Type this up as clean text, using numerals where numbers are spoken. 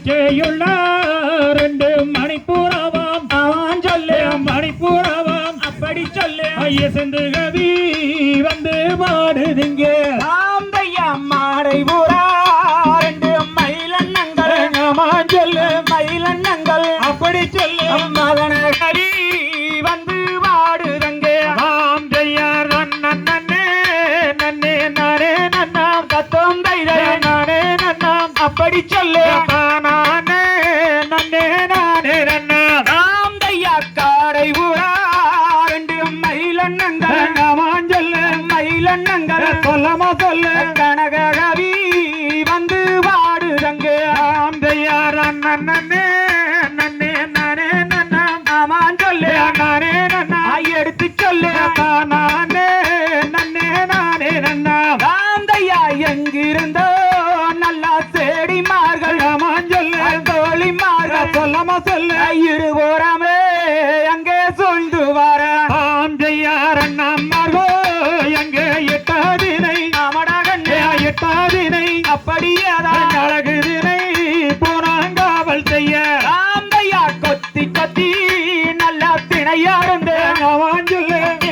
இச்சையுள்ள ரெண்டு மணிப்பூரவாம் அவன் சொல்லு மணிப்பூரவாம் அப்படி சொல்லு ஐயசந்து கவி வந்து பாடுதிங்க ஆந்தையா மாடை பூரா ரெண்டு மயிலன்னங்கள் அவன் சொல்லு மயிலன்னங்கள் அப்படி சொல்லு மதன கவி வந்து பாடுதங்க ஆம் ஜெய்யார் நன்னே நன்னே நானே நன்னாம் கத்தம் தைதை நானே நன்னாம் அப்படி சொல்லு நானே நன்னே நானே நன்னா ஆந்தையா காடை பூரா ரெண்டு மயிலன்னங்கள் அவன் சொல்லு மயிலன்னங்கள் சொல்லமா சொல்லு கனக கவி வந்து பாடுதங்க ஆம் ஜெய்யார் நன்னே நன்னே நானே நன்னாம் ஆமான் சொல்லு நானே நன்னா எடுத்து சொல்லு நானே நன்னே நானே நன்னா ஆந்தையா எங்கிருந்தோ நல்லா செடிமார்கள் அவன் சொல்லு தோழிமார்கள் சொல்லமா சொல்லு இருபுறமே அங்கே சொல்ந்து வர ஆம் ஜெய்யார் அண்ணாமார்கோ எங்கே எட்டாதினை அமடகண்ணே எட்டாதினை அப்படியே அழகுது